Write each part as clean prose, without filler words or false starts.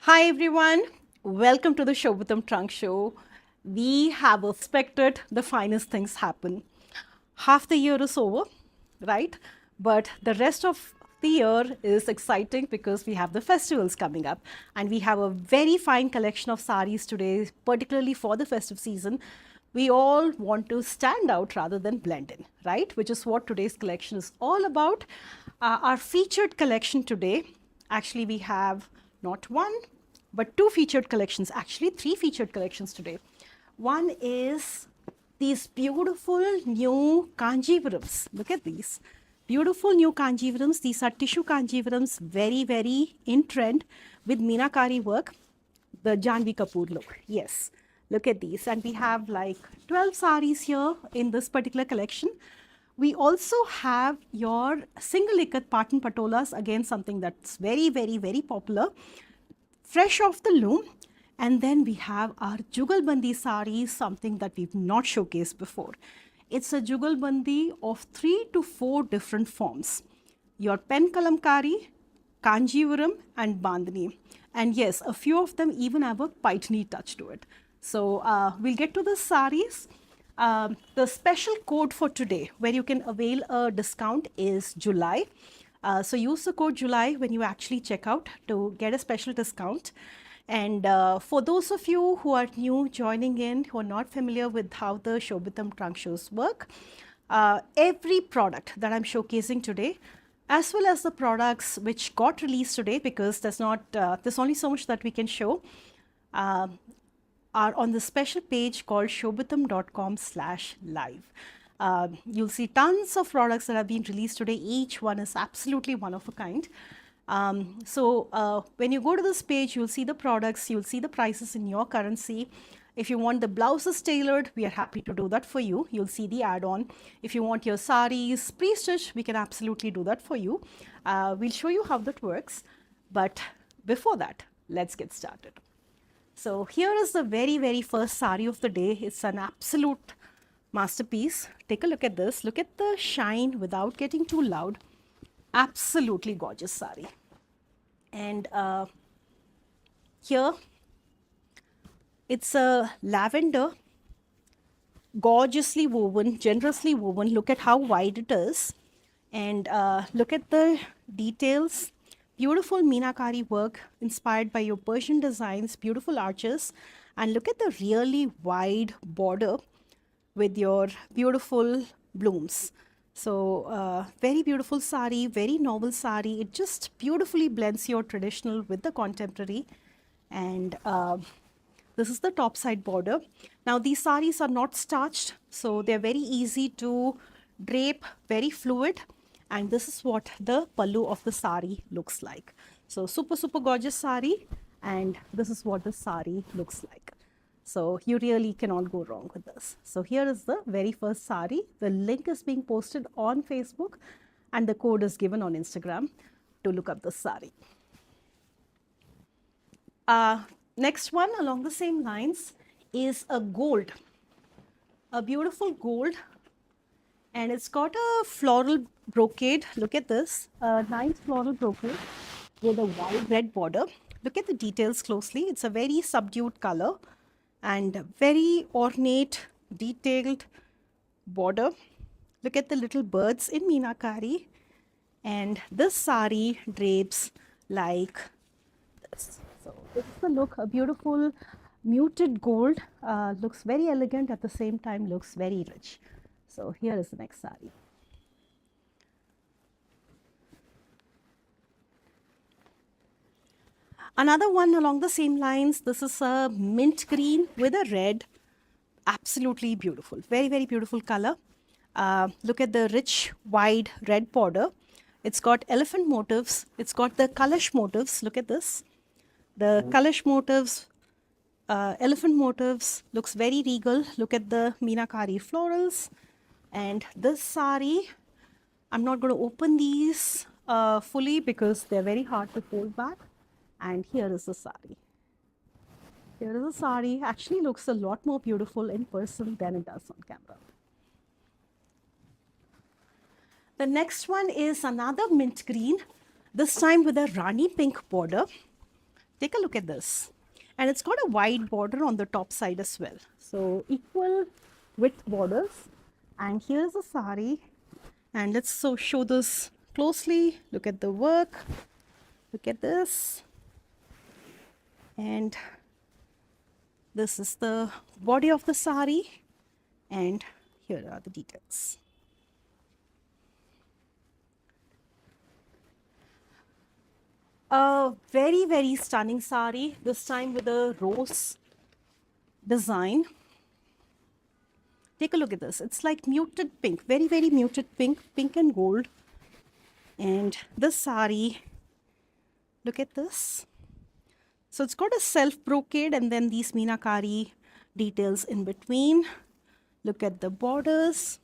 Hi everyone, welcome to the Shobitam Trunkshow. We have expected the finest things happen. Half the year is over, right? But the rest of the year is exciting because we have the festivals coming up and we have a very fine collection of saris today, particularly for the festive season. We all want to stand out rather than blend in, right? Which is what today's collection is all about. Our featured collection today, actually we have not one, but two featured collections, actually three featured collections today. One is these beautiful new Kanjivarams. Look at these. Beautiful new Kanjivarams. These are tissue Kanjivarams, very, very in trend with Meenakari work, the Janvi Kapoor look. Yes, look at these. And we have like 12 saris here in this particular collection. We also have your single ikat Patan Patolas, again something that's very, very, very popular, fresh off the loom. And then we have our Jugalbandi saris, something that we've not showcased before. It's a Jugalbandi of 3 to 4 different forms. Your pen kalamkari, Kanjivaram and Bandhani. And yes, a few of them even have a Paithani touch to it. So we'll get to the saris. The special code for today where you can avail a discount is July. So use the code July when you actually check out to get a special discount. And for those of you who are new joining in, who are not familiar with how the Shobitam trunk shows work, every product that I'm showcasing today, as well as the products which got released today, because there's only so much that we can show, are on the special page called shobitam.com/live. You'll see tons of products that have been released today. Each one is absolutely one of a kind. So when you go to this page, you'll see the products, you'll see the prices in your currency. If you want the blouses tailored, we are happy to do that for you. You'll see the add-on. If you want your saris pre-stitched, we can absolutely do that for you. We'll show you how that works. But before that, let's get started. So here is the very, very first sari of the day. It's an absolute masterpiece. Take a look at this. Look at the shine without getting too loud. Absolutely gorgeous sari. And here it's a lavender, gorgeously woven, generously woven. Look at how wide it is. And look at the details. Beautiful Meenakari work inspired by your Persian designs, beautiful arches. And look at the really wide border with your beautiful blooms. So very beautiful sari, very novel sari. It just beautifully blends your traditional with the contemporary. And this is the top side border. Now these saris are not starched, so they're very easy to drape, very fluid. And this is what the pallu of the sari looks like. So super, super gorgeous sari. And this is what the sari looks like. So you really cannot go wrong with this. So here is the very first sari. The link is being posted on Facebook and the code is given on Instagram to look up the sari. Next one along the same lines is a gold, a beautiful gold. And it's got a floral brocade. Look at this, a nice floral brocade with a wide red border. Look at the details closely. It's a very subdued color and very ornate, detailed border. Look at the little birds in Meenakari. And this sari drapes like this. So this is the look, a beautiful muted gold, looks very elegant, at the same time looks very rich. So here is the next sari. Another one along the same lines. This is a mint green with a red. Absolutely beautiful. Very, very beautiful color. Look at the rich, wide red border. It's got elephant motifs. It's got the Kalash motifs. Look at this. The Kalash motifs, elephant motifs, looks very regal. Look at the Meenakari florals. And this sari, I'm not going to open these fully because they're very hard to fold back. And here is the sari. Here is the sari. Actually looks a lot more beautiful in person than it does on camera. The next one is another mint green, this time with a Rani pink border. Take a look at this. And it's got a wide border on the top side as well. So equal width borders. And here's the sari. And let's show this closely. Look at the work. Look at this. And this is the body of the sari. And here are the details. A very, very stunning sari, this time with a rose design. Take a look at this. It's like muted pink, very, very muted pink, pink and gold. And this sari, look at this. So it's got a self brocade and then these meenakari details in between. Look at the borders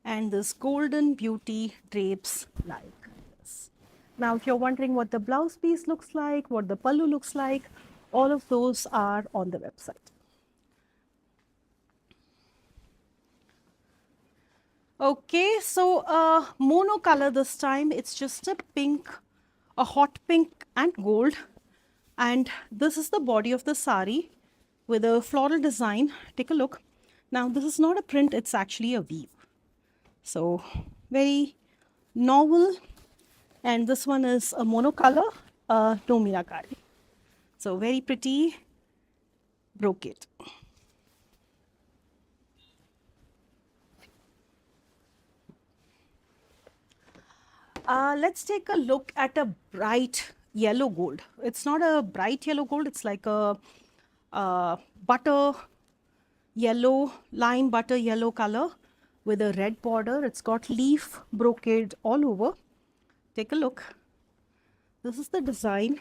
and this golden beauty drapes like this. Now, if you're wondering what the blouse piece looks like, what the pallu looks like, all of those are on the website. Okay, so mono color this time. It's just a pink, a hot pink and gold. And this is the body of the sari with a floral design. Take a look. Now, this is not a print, it's actually a weave. So, very novel. And this one is a monocolor, no meenakari. So, very pretty brocade. Let's take a look at a bright yellow gold. It's not a bright yellow gold, it's like a butter yellow, lime butter yellow color with a red border. It's got leaf brocade all over. Take a look. This is the design.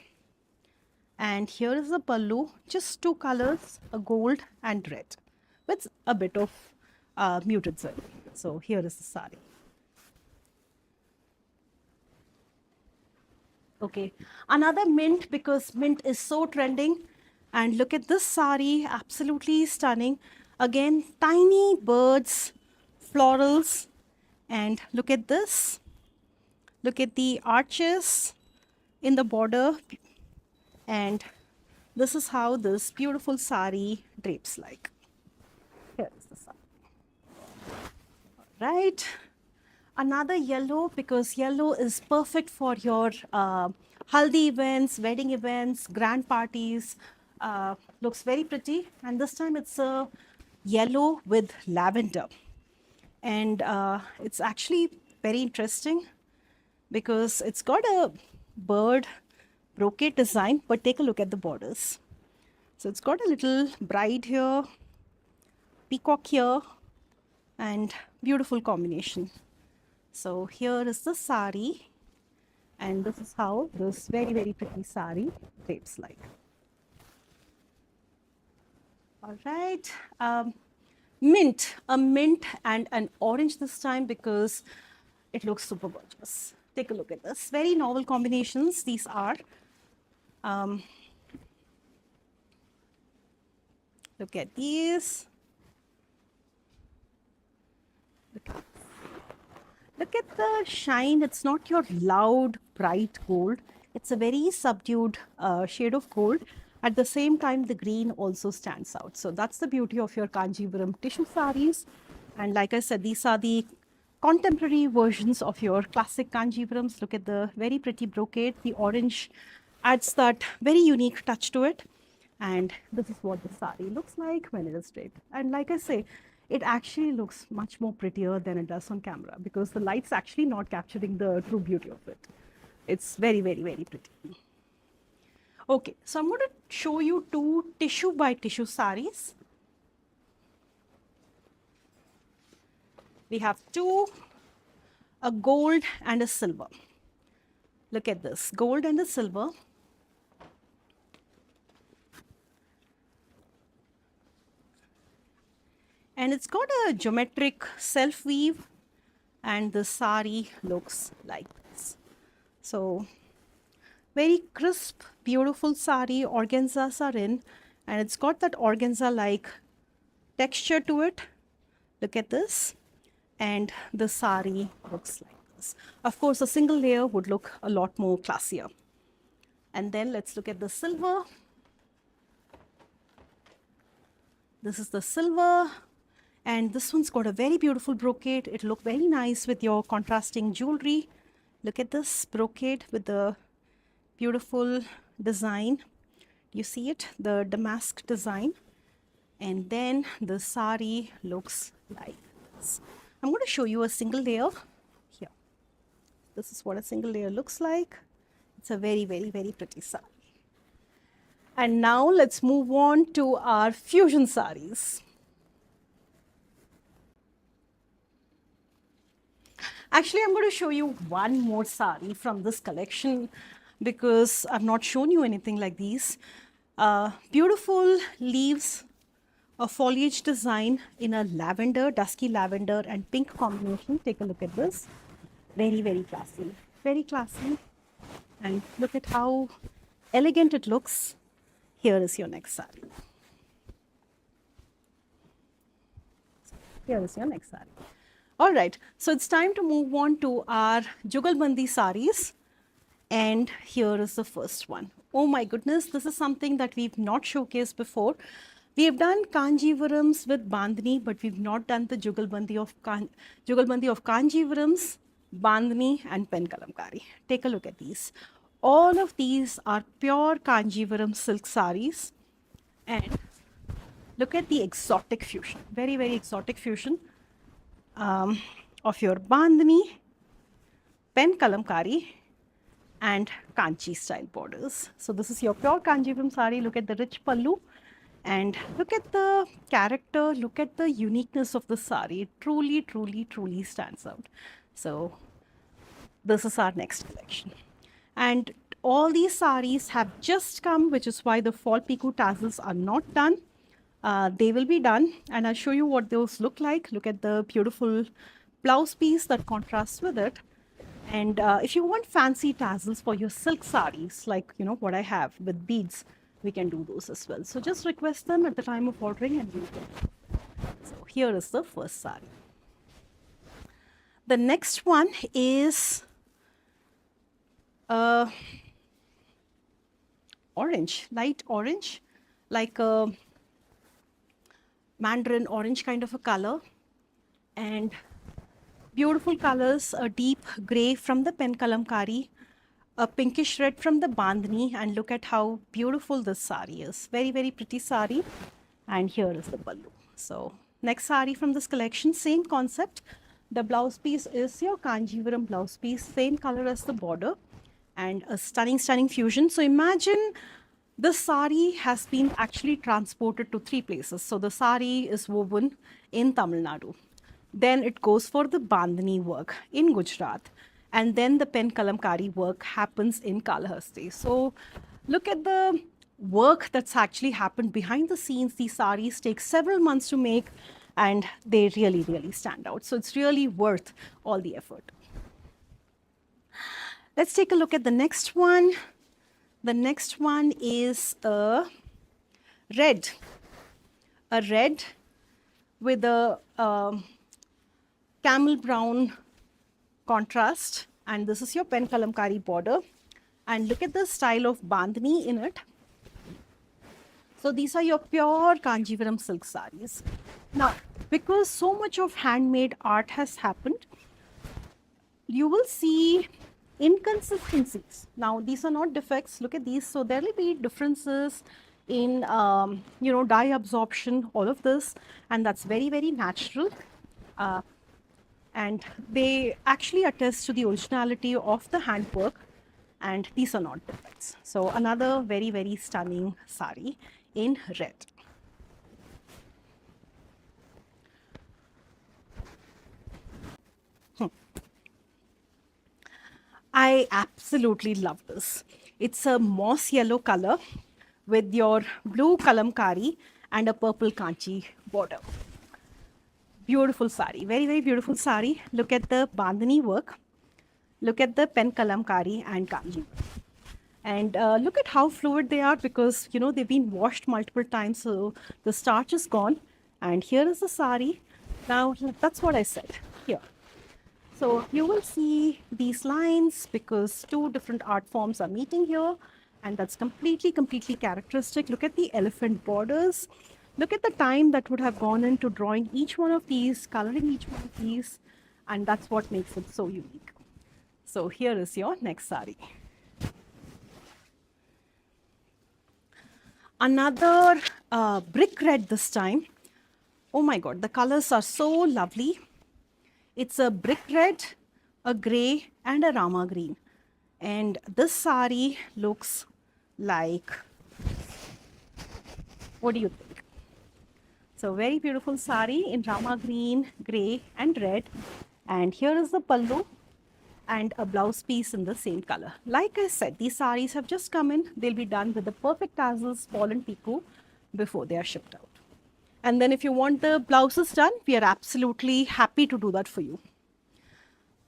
And here is the pallu, just two colors, a gold and red, with a bit of muted zari. So here is the sari. Okay, another mint, because mint is so trending. And look at this sari, absolutely stunning. Again, tiny birds, florals, and look at this. Look at the arches in the border. And this is how this beautiful sari drapes like. Here is the sari. Right. Another yellow, because yellow is perfect for your haldi events, wedding events, grand parties. Looks very pretty. And this time it's a yellow with lavender. And it's actually very interesting because it's got a bird brocade design, but take a look at the borders. So it's got a little bride here, peacock here, and beautiful combination. So here is the sari, and this is how this very, very pretty sari drapes like. All right, mint, a mint and an orange this time because it looks super gorgeous. Take a look at this. Very novel combinations these are. Look at these. Look at the shine. It's not your loud, bright gold. It's a very subdued shade of gold. At the same time, the green also stands out. So that's the beauty of your Kanjivaram tissue saris. And like I said, these are the contemporary versions of your classic Kanjivarams. Look at the very pretty brocade. The orange adds that very unique touch to it. And this is what the sari looks like when it is draped. And like I say, it actually looks much more prettier than it does on camera because the light's actually not capturing the true beauty of it. It's very, very, very pretty. Okay, so I'm going to show you two tissue by tissue saris. We have two, a gold and a silver. Look at this, gold and a silver. And it's got a geometric self weave, and the sari looks like this. So very crisp, beautiful sari, organzas are in, and it's got that organza like texture to it. Look at this. And the sari looks like this. Of course, a single layer would look a lot more classier. And then let's look at the silver. This is the silver. And this one's got a very beautiful brocade. It'll look very nice with your contrasting jewelry. Look at this brocade with the beautiful design. You see it? The damask design. And then the sari looks like this. I'm going to show you a single layer here. This is what a single layer looks like. It's a very, very, very pretty sari. And now let's move on to our fusion saris. Actually, I'm going to show you one more sari from this collection because I've not shown you anything like these. Beautiful leaves, a foliage design in a lavender, dusky lavender and pink combination. Take a look at this. Very, very classy. Very classy. And look at how elegant it looks. Here is your next sari. Here is your next sari. All right, so it's time to move on to our Jugalbandi saris. And here is the first one. Oh my goodness, this is something that we've not showcased before. We have done Kanjivarams with Bandhani, but we've not done the Jugalbandi of Kanjivarams, Bandhani and Pen Kalamkari. Take a look at these. All of these are pure Kanjivaram silk saris. And look at the exotic fusion, very, very exotic fusion of your Bandhani, Pen Kalamkari and Kanchi style borders. So this is your pure Kanjivaram sari. Look at the rich pallu and look at the character, look at the uniqueness of the sari. It truly, truly, truly stands out. So this is our next collection. And all these saris have just come, which is why the fall piku tassels are not done. They will be done and I'll show you what those look like. Look at the beautiful blouse piece that contrasts with it. And if you want fancy tassels for your silk saris, like you know what I have with beads, we can do those as well. So just request them at the time of ordering and we'll get. So here is the first sari. The next one is orange, light orange, like a mandarin orange kind of a color, and beautiful colors, a deep gray from the Pen Kalamkari, a pinkish red from the Bandhani, and look at how beautiful this sari is. Very, very pretty sari. And here is the pallu. So next sari from this collection, same concept. The blouse piece is your Kanjivaram blouse piece, same color as the border, and a stunning, stunning fusion. So imagine the sari has been actually transported to 3 places. So the sari is woven in Tamil Nadu. Then it goes for the Bandhani work in Gujarat. And then the Pen Kalamkari work happens in Kalahasti. So look at the work that's actually happened behind the scenes. These saris take several months to make and they really, really stand out. So it's really worth all the effort. Let's take a look at the next one. The next one is a red with a camel brown contrast, and this is your Pen Kalamkari border. And look at the style of Bandhani in it. So these are your pure Kanjivaram silk saris. Now, because so much of handmade art has happened, you will see inconsistencies. Now, these are not defects. Look at these. So there will be differences in, dye absorption, all of this, and that's very, very natural. And they actually attest to the originality of the handwork, and these are not defects. So another very, very stunning sari in red. I absolutely love this. It's a moss yellow color with your blue kalamkari and a purple kanchi border. Beautiful sari, very, very beautiful sari. Look at the Bandhani work. Look at the Pen Kalamkari and kanji. And look at how fluid they are because, you know, they've been washed multiple times. So the starch is gone. And here is the sari. Now, that's what I said here. So you will see these lines because 2 different art forms are meeting here. And that's completely characteristic. Look at the elephant borders. Look at the time that would have gone into drawing each one of these, coloring each one of these, and that's what makes it so unique. So here is your next sari. Another brick red this time. Oh my God, the colors are so lovely. It's a brick red, a grey, and a Rama green. And this sari looks like, what do you think? So very beautiful sari in Rama green, grey, and red. And here is the pallu and a blouse piece in the same color. Like I said, these saris have just come in. They'll be done with the perfect tassels, fall and pico before they are shipped out. And then if you want the blouses done, we are absolutely happy to do that for you.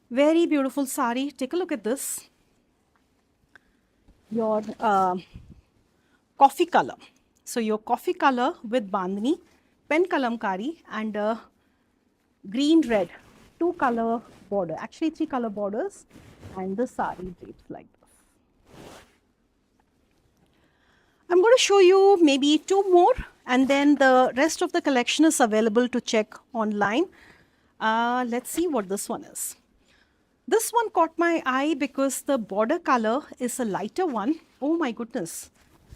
Very beautiful sari. Take a look at this. Your coffee color. So your coffee color with bandhani, pen kalamkari, and green red, 2-color border, actually 3-color borders, and the sari drapes like this. I'm going to show you maybe 2 more, and then the rest of the collection is available to check online. Let's see what this one is. This one caught my eye because the border color is a lighter one. Oh my goodness.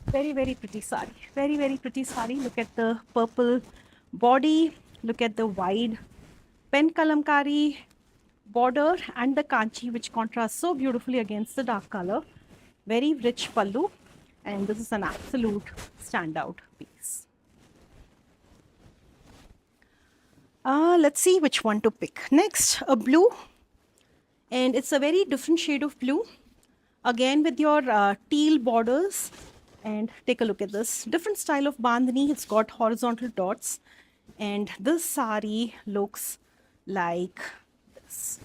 Very pretty sari. Very pretty sari. Look at the purple body. Look at the wide pen kalamkari border and the kanchi, which contrasts so beautifully against the dark color. Very rich pallu. And this is an absolute standout piece. Let's see which one to pick. Next, a blue. And it's a very different shade of blue. Again with your teal borders. And take a look at this. Different style of bandhani. It's got horizontal dots. And this sari looks like this.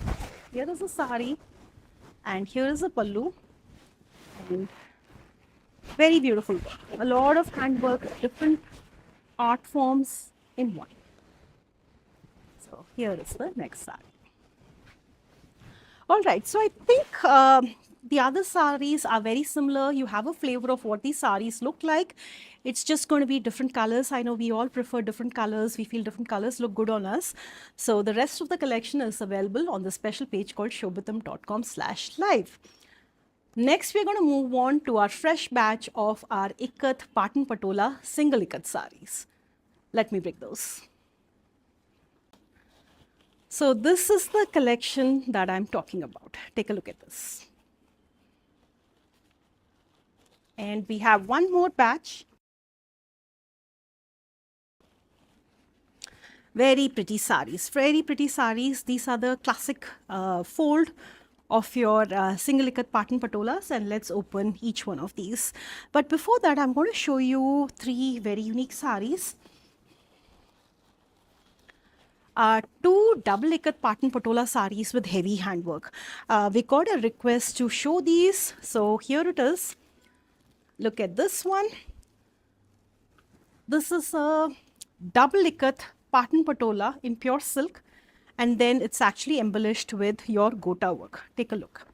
Here is a sari. And here is a pallu. And very beautiful work. A lot of handwork, different art forms in one. So here is the next sari. All right, so I think the other saris are very similar. You have a flavor of what these saris look like. It's just going to be different colors. I know we all prefer different colors. We feel different colors look good on us. So the rest of the collection is available on the special page called shobitam.com/live. Next, we're going to move on to our fresh batch of our Ikat Patan Patola single Ikat saris. Let me break those. So this is the collection that I'm talking about. Take a look at this. And we have one more batch. Very pretty saris, very pretty saris. These are the classic fold of your single Ikat Patan Patolas, and let's open each one of these. But before that, I'm going to show you 3 very unique saris. 2 double Ikat Patan Patola saris with heavy handwork. We got a request to show these, so here it is. Look at this one. This is a double Ikat Patan Patola in pure silk, and then it's actually embellished with your gota work. Take a look.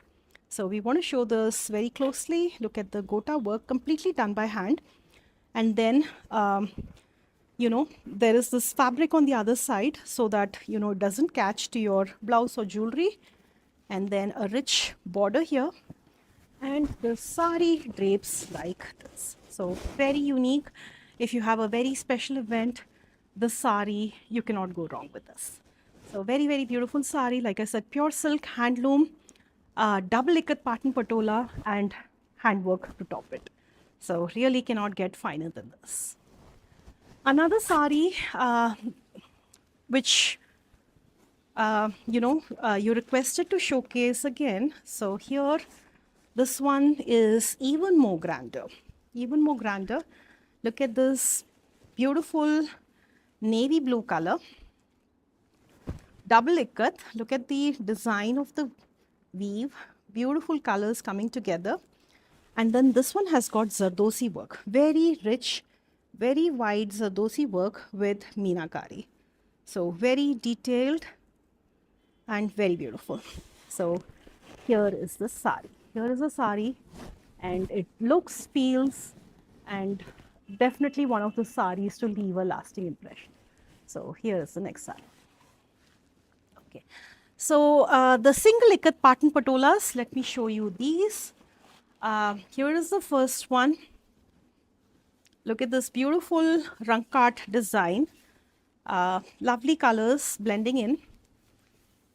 So we want to show this very closely. Look at the gota work, completely done by hand. And then there is this fabric on the other side so that, it doesn't catch to your blouse or jewelry. And then a rich border here. And the sari drapes like this. So very unique. If you have a very special event, the sari, you cannot go wrong with this. So very beautiful sari. Like I said, pure silk, handloom, double Ikat Patan Patola, and handwork to top it. So really cannot get finer than this. Another sari, which you requested to showcase again. So here, this one is even more grander. Even more grander. Look at this beautiful navy blue color. Double Ikat. Look at the design of the weave. Beautiful colors coming together. And then this one has got Zardosi work. Very rich, very wide Zardosi work with Meenakari. So very detailed and very beautiful. So here is the sari. Here is a sari and it looks, feels, and definitely one of the saris to leave a lasting impression. So here is the next sari. Okay. So the single ikat pattern patolas, let me show you these. Here is the first one. Look at this beautiful rankat design. Lovely colors blending in.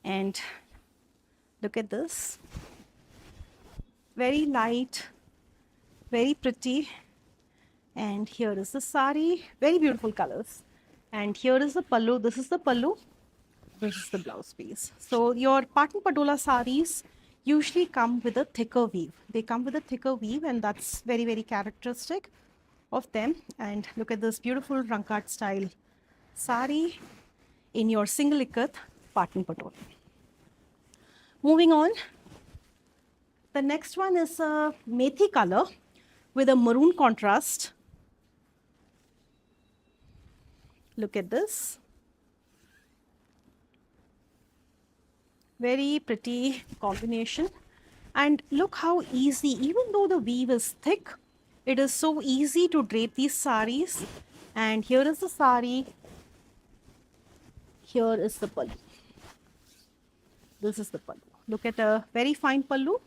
And look at this. Very light, very pretty. And here is the sari. Very beautiful colors. And here is the pallu. This is the pallu. This is the blouse piece. So your pattern patola saris usually come with a thicker weave. They come with a thicker weave, and that's very, very characteristic of them. And look at this beautiful rankat style sari in your single ikat pattern patola. Moving on, the next one is a methi color with a maroon contrast. Look at this. Very pretty combination. And look how easy, even though the weave is thick, it is so easy to drape these saris. And here is the sari. Here is the pallu. This is the pallu. Look at a very fine pallu.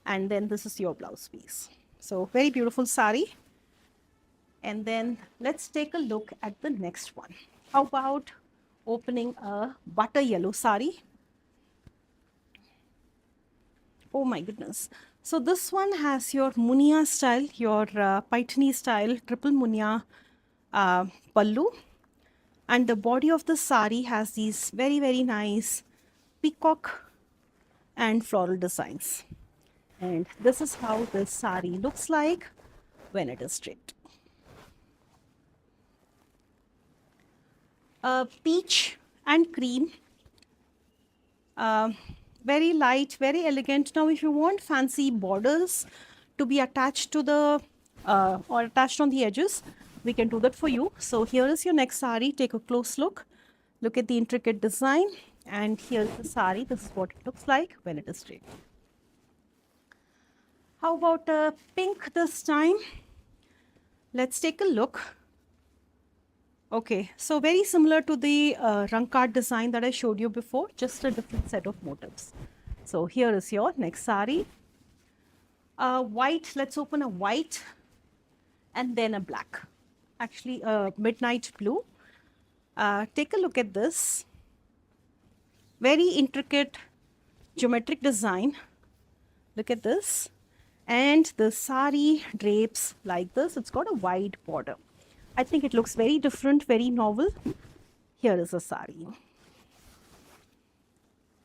And then this is your blouse piece. So very beautiful sari. And then let's take a look at the next one. How about opening a butter yellow sari? Oh my goodness. So this one has your munia style, your paitani style, triple munia pallu. And the body of the sari has these very, very nice peacock and floral designs. And this is how this sari looks like when it is draped. Peach and cream. Very light, very elegant. Now, if you want fancy borders to be attached to the or attached on the edges, we can do that for you. So here is your next sari. Take a close look. Look at the intricate design. And here's the sari. This is what it looks like when it is draped. How about pink this time? Let's take a look. Okay, so very similar to the rankat design that I showed you before, just a different set of motifs. So here is your next sari. White, let's open a white and then a black. Actually, a midnight blue. Take a look at this. Very intricate geometric design. Look at this. And the sari drapes like this. It's got a wide border. I think it looks very different, very novel. Here is a sari.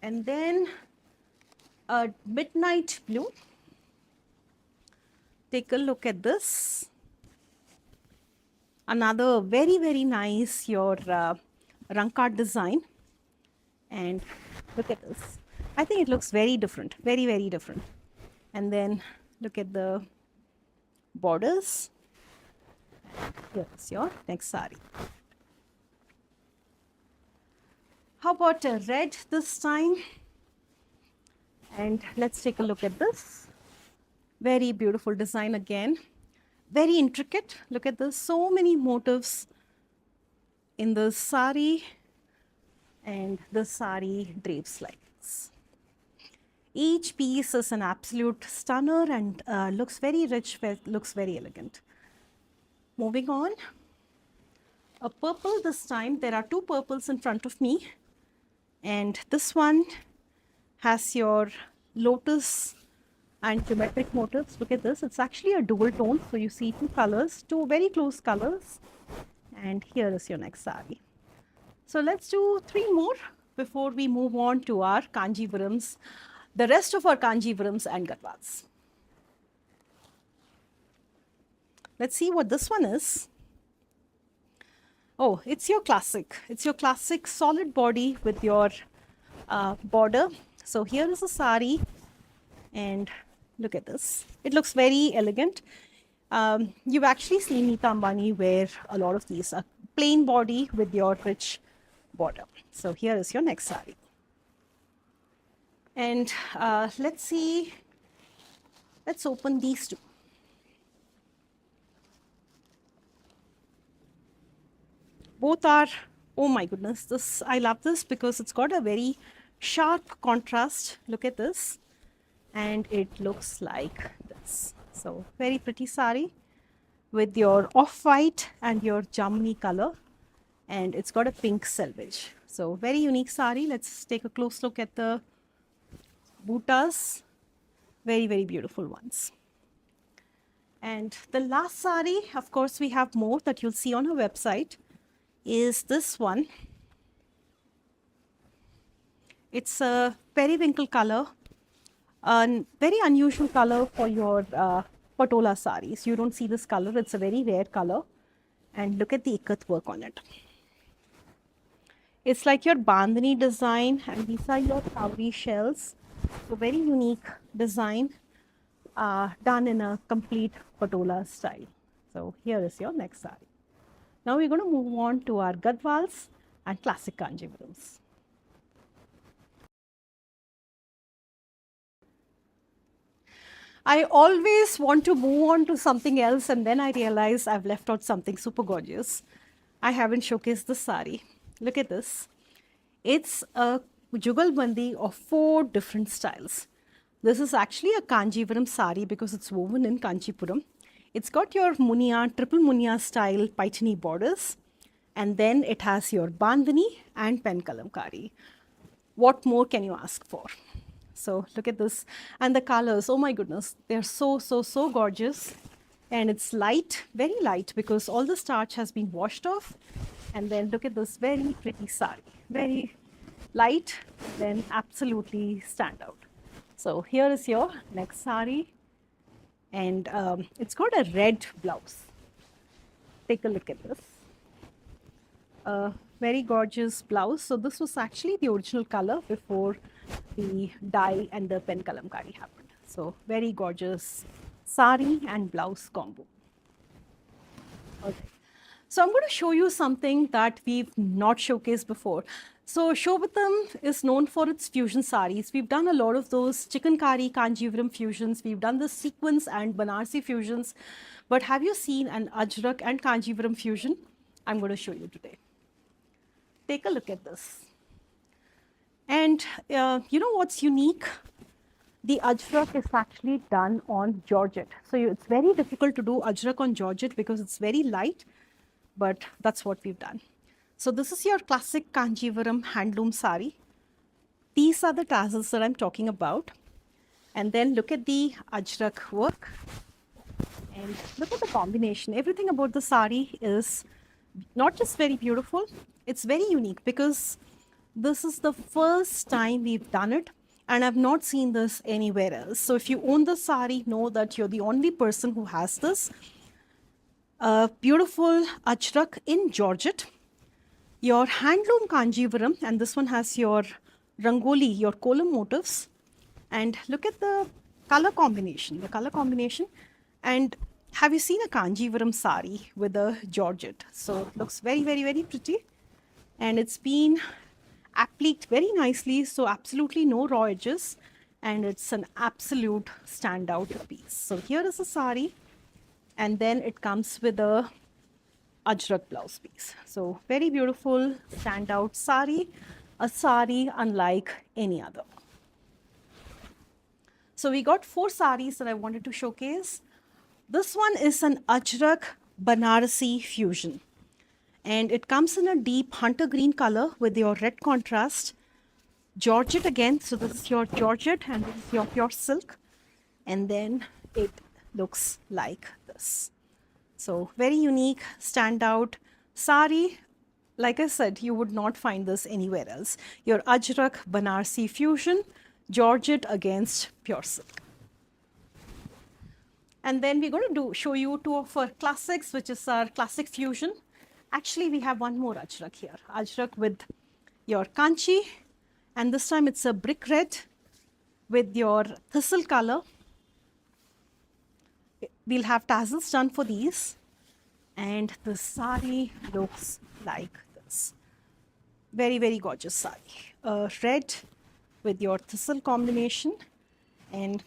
And then a midnight blue. Take a look at this. Another very, very nice your rankat design. And look at this. I think it looks very different, very, very different. And then look at the borders. Here's your next sari. How about a red this time? And let's take a look at this. Very beautiful design again. Very intricate. Look at this. So many motifs in the sari. And the sari drapes like this. Each piece is an absolute stunner and looks very rich, looks very elegant. Moving on, a purple this time. There are two purples in front of me. And this one has your lotus and geometric motifs. Look at this. It's actually a dual tone. So you see two colors, two very close colors. And here is your next sari. So let's do three more before we move on to our Kanjivarams, the rest of our Kanjivarams and Garhwals. Let's see what this one is. Oh, it's your classic. It's your classic solid body with your border. So here is a sari and look at this. It looks very elegant. You've actually seen Nita Ambani wear a lot of these. A plain body with your rich border. So here is your next sari. And let's see Let's open these two. Both are, oh my goodness, this, I love this because it's got a very sharp contrast. Look at this. And it looks like this. So very pretty sari with your off-white and your jamni color. And it's got a pink selvage. So very unique sari. Let's take a close look at the buttas. Very, very beautiful ones. And the last sari, of course, we have more that you'll see on our website, is this one. It's a periwinkle color, a very unusual color for your patola saris. You don't see this color. It's a very rare color. And look at the ikat work on it. It's like your bandhani design, and these are your cowrie shells. So very unique design done in a complete patola style. So here is your next sari. Now we're going to move on to our gadwals and classic Kanjivarams. I always want to move on to something else, and then I realize I've left out something super gorgeous. I haven't showcased this sari. Look at this. It's a jugalbandi of 4 different styles. This is actually a Kanjivaram sari because it's woven in Kanchipuram. It's got your munia, triple munia style paitani borders, and then it has your bandhani and pen kalamkari. What more can you ask for? So look at this. And the colors, oh my goodness, they're so, so, so gorgeous. And it's light, very light, because all the starch has been washed off. And then look at this very pretty sari. Very light, then absolutely stand out. So here is your next sari. And it's got a red blouse. Take a look at this. Very gorgeous blouse. So this was actually the original color before the dye and the pen kalamkari happened. So very gorgeous sari and blouse combo. Okay. So I'm going to show you something that we've not showcased before. So Shobitam is known for its fusion saris. We've done a lot of those chikankari Kanjivaram fusions. We've done the sequins and Banarsi fusions. But have you seen an Ajrak and Kanjivaram fusion? I'm going to show you today. Take a look at this. And you know what's unique? The Ajrak is actually done on Georgette. So it's very difficult to do Ajrak on Georgette because it's very light, but that's what we've done. So this is your classic Kanjivaram handloom sari. These are the tassels that I'm talking about. And then look at the Ajrak work. And look at the combination. Everything about the sari is not just very beautiful, it's very unique because this is the first time we've done it, and I've not seen this anywhere else. So if you own the sari, know that you're the only person who has this. Beautiful Ajrak in Georgette. Your handloom Kanjivaram, and this one has your rangoli, your kolam motifs. And look at the color combination, And have you seen a Kanjivaram sari with a Georgette? So it looks very, very, very pretty. And it's been appliqued very nicely, so absolutely no raw edges. And it's an absolute standout piece. So here is a sari. And then it comes with a Ajrak blouse piece. So very beautiful standout sari, a sari unlike any other. So we got 4 saris that I wanted to showcase. This one is an Ajrak Banarasi fusion. And it comes in a deep hunter green color with your red contrast. Georgette again, so this is your Georgette and this is your pure silk. And then it looks like this. So very unique, standout sari. Like I said, you would not find this anywhere else. Your Ajrak Banarsi fusion, Georgette against pure silk. And then we're going to show you 2 of our classics, which is our classic fusion. Actually, we have one more Ajrak here. Ajrak with your Kanchi. And this time it's a brick red with your thistle color. We'll have tassels done for these. And the sari looks like this. Very, very gorgeous sari. Red with your thistle combination. And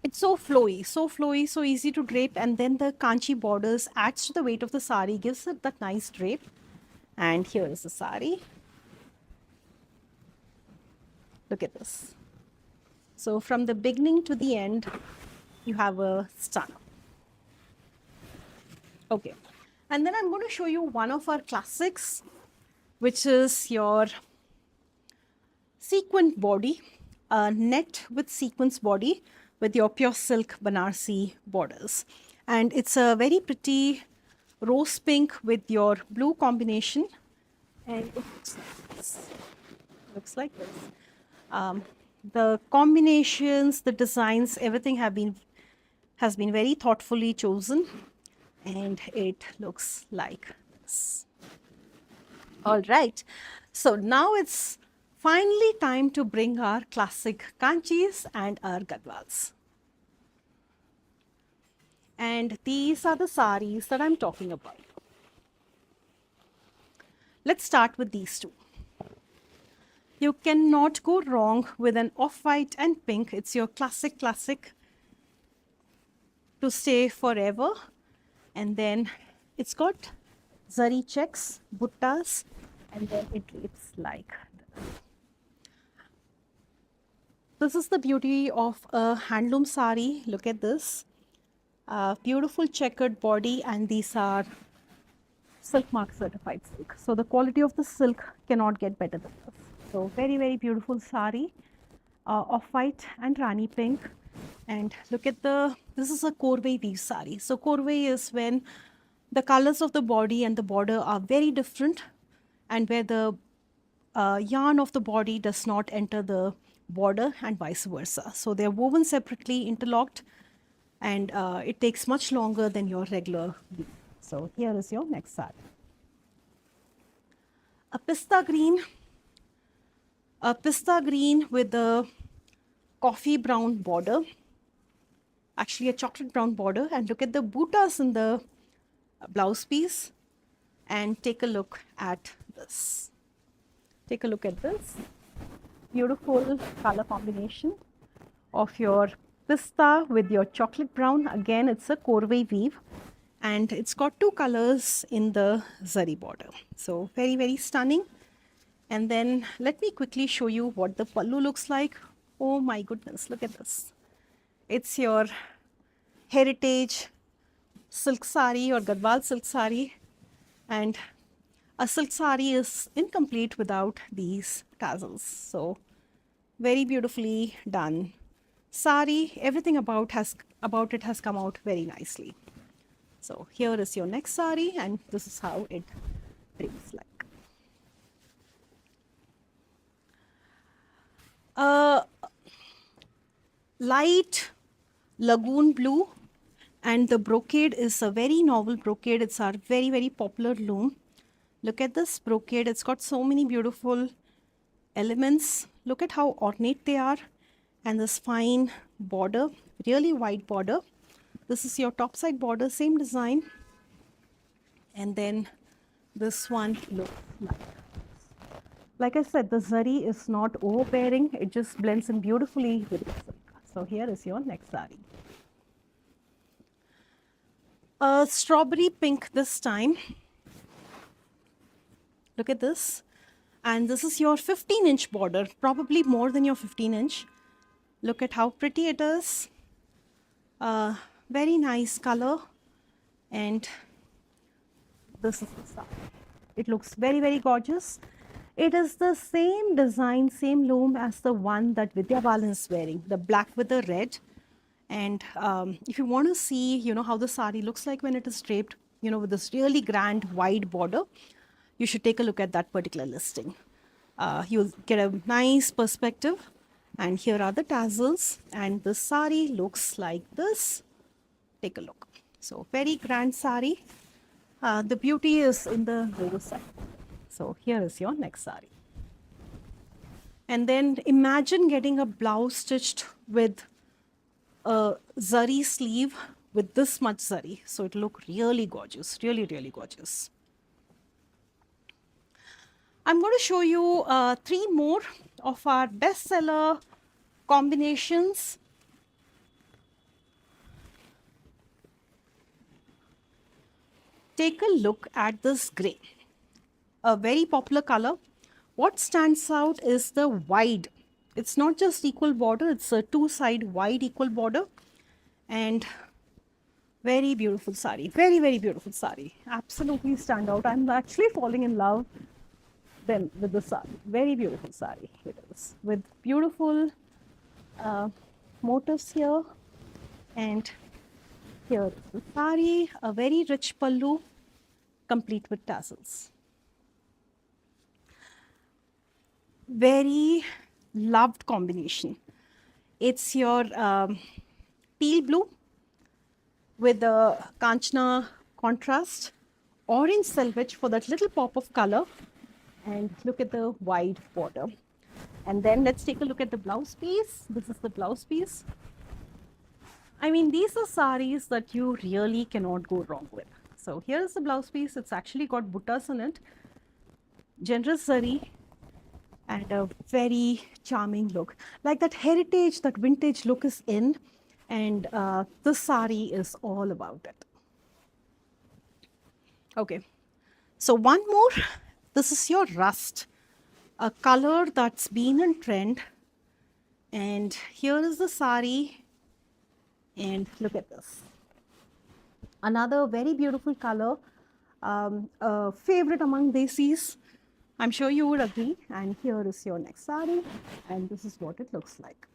It's so flowy, so easy to drape, and then the kanchi borders adds to the weight of the sari, gives it that nice drape. And here is the sari. Look at this. So from the beginning to the end, you have a stunner. Okay. And then I'm going to show you one of our classics, which is your sequined body, a net with sequence body with your pure silk Banarsi borders. And it's a very pretty rose pink with your blue combination. And it looks like this. The combinations, the designs, everything has been very thoughtfully chosen, and it looks like this. All right, so now it's finally time to bring our classic kanchis and our gadwals. And these are the saris that I'm talking about. Let's start with these two. You cannot go wrong with an off-white and pink. It's your classic to stay forever. And then it's got zari checks, buttas, and then it looks like this. This is the beauty of a handloom sari. Look at this. Beautiful checkered body, and these are silk mark certified silk. So the quality of the silk cannot get better than this. So very, very beautiful sari, off-white and rani pink. And look at this is a korvei weave sari. So korvei is when the colors of the body and the border are very different, and where the yarn of the body does not enter the border and vice versa. So they're woven separately, interlocked, and it takes much longer than your regular weave. So here is your next sari. A pista green with a coffee brown border, actually a chocolate brown border, and look at the buttas in the blouse piece, and take a look at this. Take a look at this beautiful color combination of your pista with your chocolate brown. Again, it's a korvei weave, and it's got two colors in the zari border. So very, very stunning. And then let me quickly show you what the pallu looks like. Oh my goodness, look at this. It's your heritage silk sari or gadwal silk sari, and a silk sari is incomplete without these tassels. So very beautifully done sari. Everything about it has come out very nicely. So here is your next sari, and this is how it looks like. Light lagoon blue, and the brocade is a very novel brocade. It's our very, very popular loom. Look at this brocade. It's got so many beautiful elements. Look at how ornate they are, and this fine border, really wide border. This is your top side border, same design. And then this one looks like I said, the zari is not overbearing. It just blends in beautifully with the silk. So here is your next sari. A strawberry pink this time. Look at this. And this is your 15-inch border, probably more than your 15-inch. Look at how pretty it is. Very nice color. And this is the sari. It looks very, very gorgeous. It is the same design, same loom as the one that Vidya Balan is wearing, the black with the red. And if you want to see, how the sari looks like when it is draped, with this really grand wide border, you should take a look at that particular listing. You'll get a nice perspective. And here are the tassels, and the sari looks like this. Take a look. So very grand sari. The beauty is in the lower side. So here is your next sari. And then imagine getting a blouse stitched with a zari sleeve with this much zari. So it'll look really gorgeous, really, really gorgeous. I'm going to show you 3 more of our bestseller combinations. Take a look at this gray, a very popular color. What stands out is the wide. It's not just equal border, it's a two-side wide equal border, and very beautiful sari, very beautiful sari. Absolutely stand out. I'm actually falling in love then with the sari. Very beautiful sari it is, with beautiful motifs here, and here is the sari, a very rich pallu, complete with tassels. Very loved combination. It's your teal blue with the Kanchana contrast, orange selvage for that little pop of color, and look at the wide border. And then let's take a look at the blouse piece. This is the blouse piece. I mean, these are saris that you really cannot go wrong with. So here is the blouse piece. It's actually got buttas in it, generous zari, and a very charming look. Like that heritage, that vintage look is in, and this sari is all about it. Okay, so one more. This is your rust, a color that's been in trend. And here is the sari, and look at this. Another very beautiful color, a favorite among desis. I'm sure you would agree. And here is your next sari, and this is what it looks like.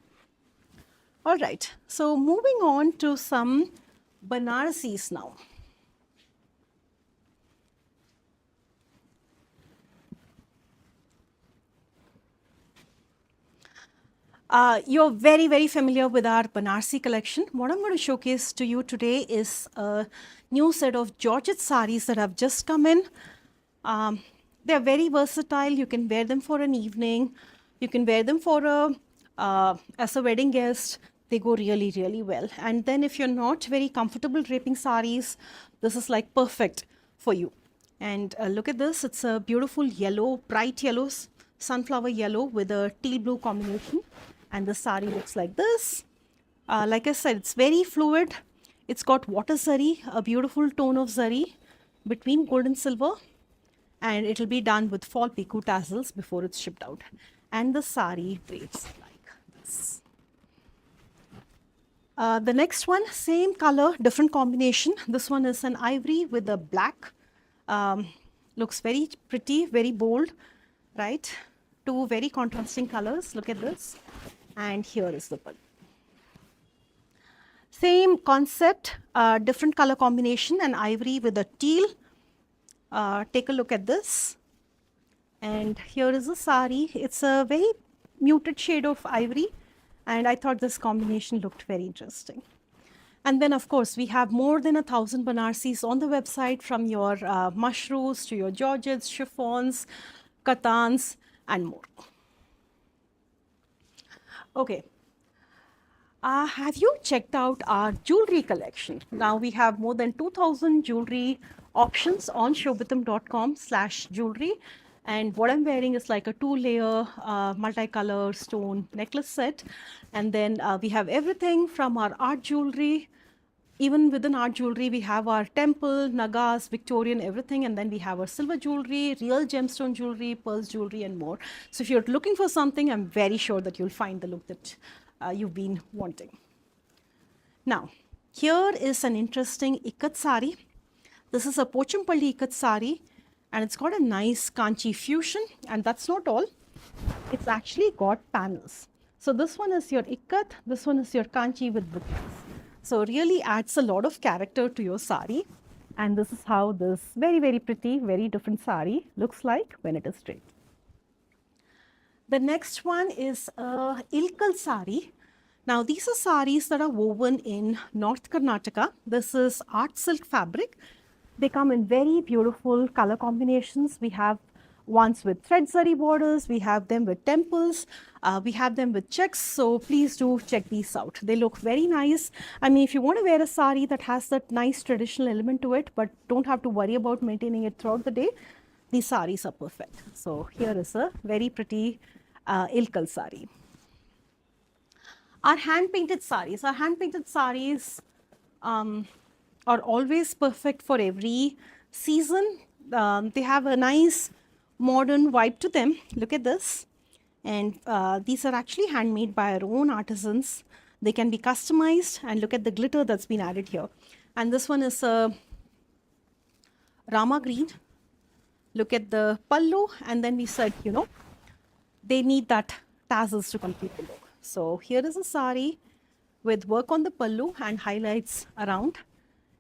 All right, so moving on to some Banarsis now. You're very familiar with our Banarsi collection. What I'm going to showcase to you today is a new set of Georgette saris that have just come in. They're very versatile. You can wear them for an evening. You can wear them for as a wedding guest. They go really well. And then if you're not very comfortable draping saris, this is like perfect for you. And look at this. It's a beautiful yellow, bright yellow, sunflower yellow with a teal blue combination. And the sari looks like this. Like I said, it's very fluid. It's got water zari, a beautiful tone of zari between gold and silver. And it'll be done with fall piku tassels before it's shipped out. And the sari drapes like this. The next one, same color, different combination. This one is an ivory with a black. Looks very pretty, very bold, right? Two very contrasting colors. Look at this. And here is the pallu. Same concept, different color combination, an ivory with a teal. Take a look at this. And here is the sari. It's a very muted shade of ivory, and I thought this combination looked very interesting. And then, of course, we have more than 1,000 Banarsis on the website, from your mushrooms to your georgettes, chiffons, katans, and more. Okay. Have you checked out our jewelry collection? Now we have more than 2,000 jewelry options on shobitam.com/jewelry. And what I'm wearing is like a 2-layer multicolor stone necklace set. And then we have everything from our art jewelry. Even within art jewelry, we have our temple, nagas, Victorian, everything. And then we have our silver jewelry, real gemstone jewelry, pearls jewelry, and more. So if you're looking for something, I'm very sure that you'll find the look that you've been wanting. Now, here is an interesting ikat sari. This is a Pochampalli ikat sari, and it's got a nice Kanchi fusion. And that's not all. It's actually got panels. So this one is your ikat, this one is your Kanchi with buttas. So really adds a lot of character to your sari. And this is how this very pretty, very different sari looks like when it is draped. The next one is a Ilkal sari. Now these are saris that are woven in North Karnataka. This is art silk fabric. They come in very beautiful color combinations. We have ones with thread zari borders, we have them with temples, we have them with checks. So please do check these out. They look very nice. I mean, if you want to wear a sari that has that nice traditional element to it, but don't have to worry about maintaining it throughout the day, these saris are perfect. So here is a very pretty Ilkal sari. Our hand-painted saris. Our hand-painted saris are always perfect for every season. They have a nice modern vibe to them. Look at this. And these are actually handmade by our own artisans. They can be customized, and look at the glitter that's been added here. And this one is a Rama green. Look at the pallu, and then we said, they need that tassels to complete the look. So here is a sari with work on the pallu and highlights around,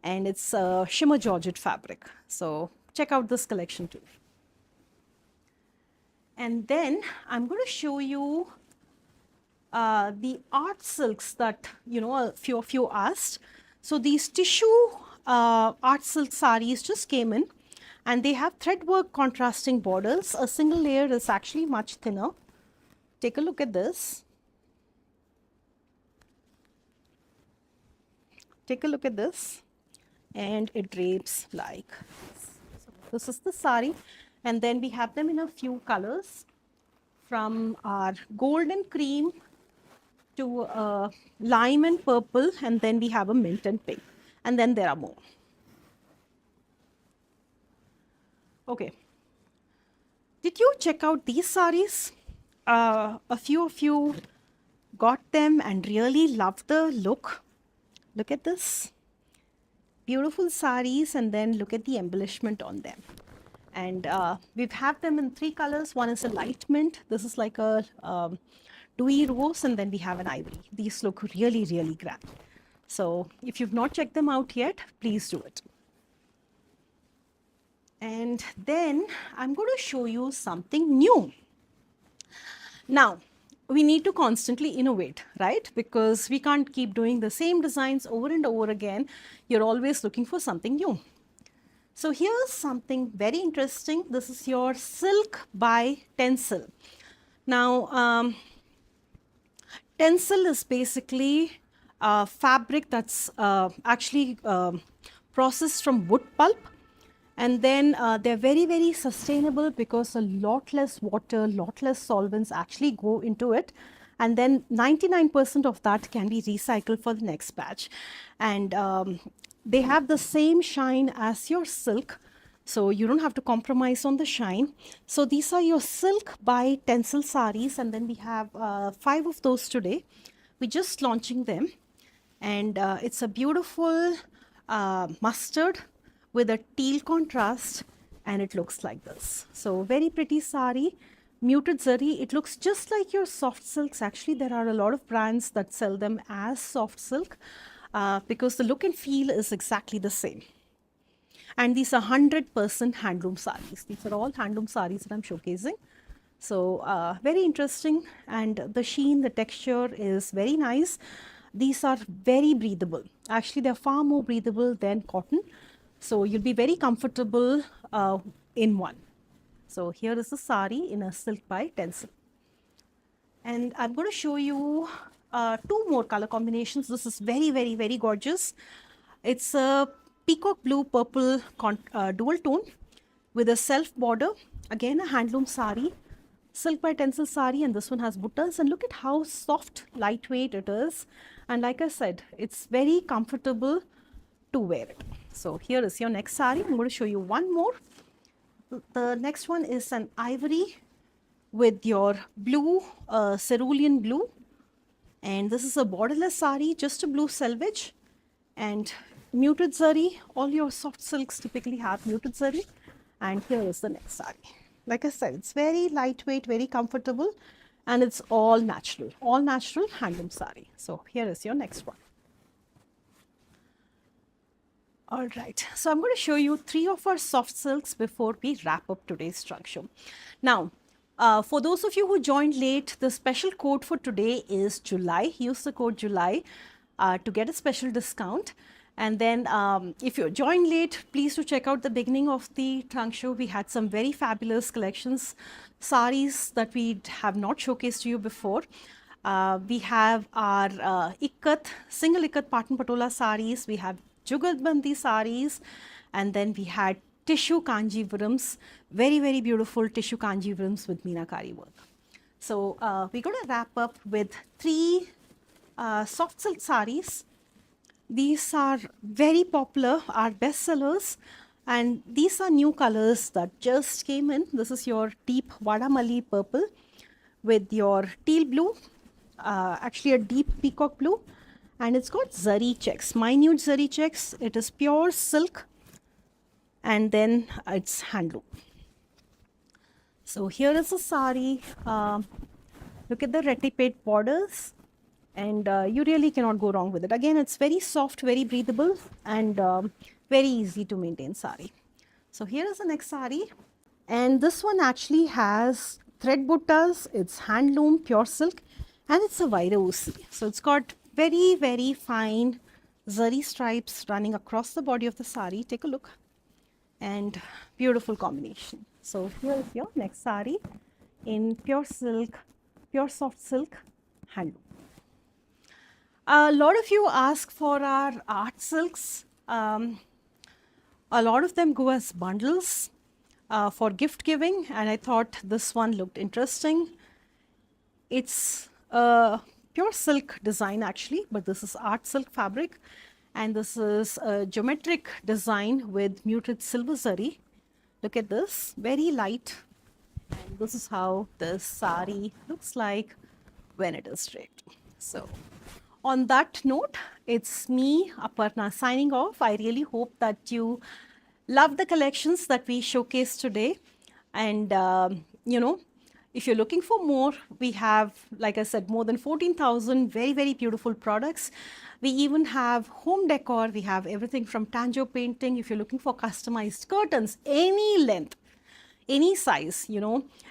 and it's a shimmer georgette fabric. So check out this collection too. And then I'm going to show you the art silks that a few of you asked. So these tissue art silk saris just came in, and they have thread work contrasting borders. A single layer is actually much thinner. Take a look at this. Take a look at this, and it drapes like this. So this is the sari, and then we have them in a few colors, from our golden cream to lime and purple, and then we have a mint and pink, and then there are more. Okay, did you check out these saris? A few of you got them and really loved the look. Look at this. Beautiful saris, and then look at the embellishment on them. And we've have them in 3 colors. One is a light mint. This is like a dewy rose, and then we have an ivory. These look really, really grand. So if you've not checked them out yet, please do it. And then I'm going to show you something new. Now, we need to constantly innovate, right? Because we can't keep doing the same designs over and over again. You're always looking for something new. So here's something very interesting. This is your silk by Tencel. Now, Tencel is basically a fabric that's actually processed from wood pulp. And then they're very, very sustainable because a lot less water, lot less solvents actually go into it. And then 99% of that can be recycled for the next batch. And they have the same shine as your silk, so you don't have to compromise on the shine. So these are your silk by Tencel saris, and then we have 5 of those today. We're just launching them, and it's a beautiful mustard with a teal contrast, and it looks like this. So very pretty sari, muted zari. It looks just like your soft silks. Actually, there are a lot of brands that sell them as soft silk because the look and feel is exactly the same. And these are 100% handloom saris. These are all handloom saris that I'm showcasing. So very interesting, and the sheen, the texture is very nice. These are very breathable. Actually, they're far more breathable than cotton. So you'll be very comfortable in one. So here is the sari in a silk by Tencel. And I'm going to show you 2 more color combinations. This is very, very, very gorgeous. It's a peacock blue purple dual tone with a self border. Again, a handloom sari, silk by Tencel sari, and this one has buttas. And look at how soft, lightweight it is. And like I said, it's very comfortable to wear it. So here is your next sari. I'm going to show you one more. The next one is an ivory with your blue, cerulean blue. And this is a borderless sari, just a blue selvage. And muted zari. All your soft silks typically have muted zari. And here is the next sari. Like I said, it's very lightweight, very comfortable. And it's all natural handloom sari. So here is your next one. All right, so I'm going to show you 3 of our soft silks before we wrap up today's trunk show. Now, for those of you who joined late, the special code for today is July. Use the code July to get a special discount. And then if you joined late, please do check out the beginning of the trunk show. We had some very fabulous collections, saris that we have not showcased to you before. We have our ikat, single ikat Patan Patola saris. We have Jugalbandi saris, and then we had tissue kanjivarams, very, very beautiful tissue kanjivarams with meenakari work. So we're going to wrap up with 3 soft silk saris. These are very popular, are bestsellers, And these are new colors that just came in. This is your deep Vadamalli purple with your teal blue, actually a deep peacock blue, and it's got zari checks, minute zari checks. It is pure silk, and then it's handloom. So here is a sari. Look at the reticule borders, and you really cannot go wrong with it. Again, it's very soft, very breathable, and very easy to maintain sari. So here is the next sari, and this one actually has thread buttas. It's handloom, pure silk, and it's a Vairausi. So it's got very, very fine zari stripes running across the body of the sari. Take a look, and beautiful combination. So here is your next sari in pure silk, pure soft silk, handloom. A lot of you ask for our art silks. A lot of them go as bundles for gift giving, and I thought this one looked interesting. It's a pure silk design actually, but this is art silk fabric, and this is a geometric design with muted silver zari. Look at this, very light, and this is how this sari looks like when it is draped. So on that note, it's me, Aparna, signing off. I really hope that you love the collections that we showcased today. And, if you're looking for more, we have, like I said, more than 14,000 very, very beautiful products. We even have home decor. We have everything from Tanjo painting. If you're looking for customized curtains, any length, any size,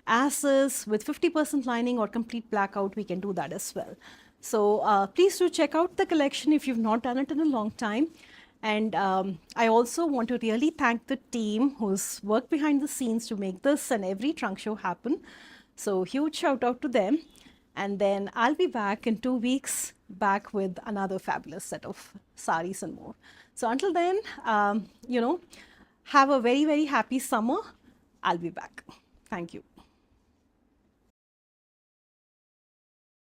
as is with 50% lining or complete blackout, we can do that as well. So please do check out the collection if you've not done it in a long time. And I also want to really thank the team who's worked behind the scenes to make this and every trunk show happen. So huge shout out to them. And then I'll be back in 2 weeks, back with another fabulous set of saris and more. So until then, have a very, very happy summer. I'll be back. Thank you.